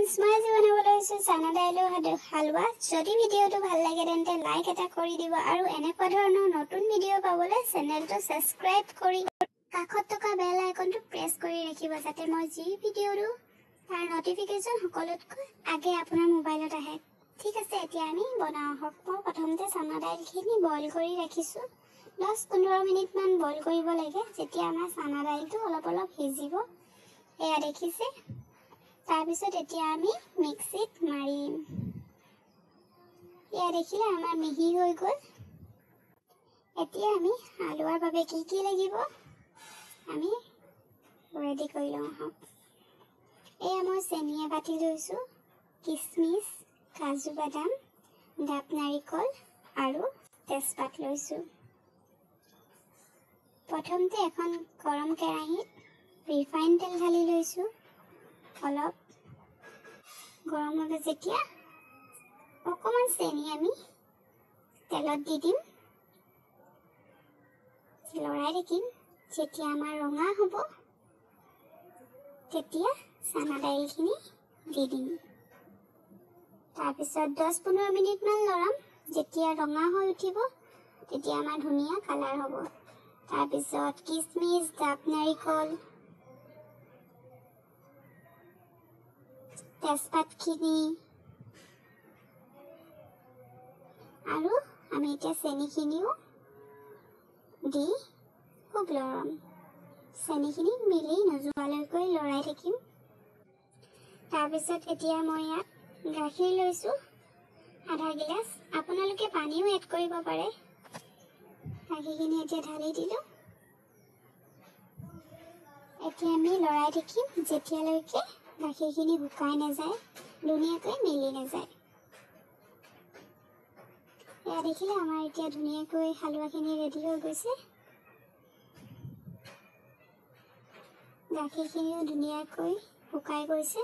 friends मैं आज बनाবলৈ চানা দাইল হালৱা যদি ভিডিওটো ভাল লাগে তেন্তে লাইক এটা কৰি দিব আৰু এনেকুৱা ধৰণৰ নতুন ভিডিও পাবলৈ চেনেলটো সাবস্ক্ৰাইব কৰি কাষত থকা বেল আইকনটো প্ৰেছ কৰি ৰাখিব যাতে মই যি ভিডিওটো তাৰ নটিফিকেশন সকলোতকৈ আগে আপোনাৰ মোবাইলত আহে ঠিক আছে এতিয়া আমি বনাও হক মই প্ৰথমতে চানা দাইলখিনি বইল কৰি ৰাখিছো 10-15 মিনিট মান বইল কৰিব লাগে যেতিয়া আমাৰ চানা দাইলটো অলপ অলপ সিজিব এয়া দেখিছে তাৰপিছত এতিয়া আমি মিক্সিত মাৰিম এয়া দেখিলে আমাৰ মিহি হৈ গ'ল এতিয়া আমি হালৱাৰ বাবে কি লাগিব আমি ৰেডি কৰি লওঁ হক এয়া মই চেনিয়ে বাটি লৈছো কিসমিস কাজু বাদাম ডাব নাৰিকল আৰু তেজপাত লৈছো প্ৰথমতে এখন গৰম কেৰাহীত ৰিফাইন তেল ঢালি লৈছো অলপ গৰম হবে যেতিয়া অকমান চেনি আমি তেলত দি দিম লৰাই ৰাখিম যেতিয়া আমাৰ ৰঙা হ'ব তেতিয়া চানা দাইলখিনি দি দিম তাৰপিছত 10-15 মিনিট মান লৰাম যেতিয়া ৰঙা হৈ উঠিব তেতিয়া আমাৰ ধুনীয়া কালাৰ হ'ব তাৰপিছত কিসমিস ডাব নাৰিকল তেজপাতখিনি আৰু আমি এতিয়া চেনিখিনিও দি খুব লৰাম চেনিখিনি মিলি নজোৱালৈকৈ লৰাই থাকিম তাৰপিছত এতিয়া মই ইয়াত গাখীৰ লৈছো আধা গিলাচ আপোনালোকে পানীও এড কৰিব পাৰে গাখীৰখিনি এতিয়া ঢালি দিলো এতিয়া আমি লৰাই থাকিম যেতিয়ালৈকে গাখীৰখিনি শুকাই নাযায় ধুনীয়াকৈ মিলি নাযায় এয়া দেখিলে আমাৰ এতিয়া ধুনীয়াকৈ হালৱাখিনি ৰেডি হৈ গৈছে গাখীৰখিনিও ধুনীয়াকৈ শুকাই গৈছে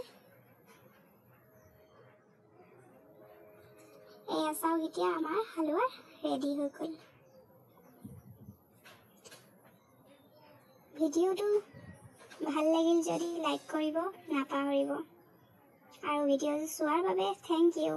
এয়া চাওক এতিয়া আমাৰ হালৱা ৰেডি হৈ গ'ল ভিডিওটো ভাল লাগিল যদি লাইক কৰিব নাপাহৰিব আৰু ভিডিওটো চোৱাৰ বাবে থ্যাংক ইউ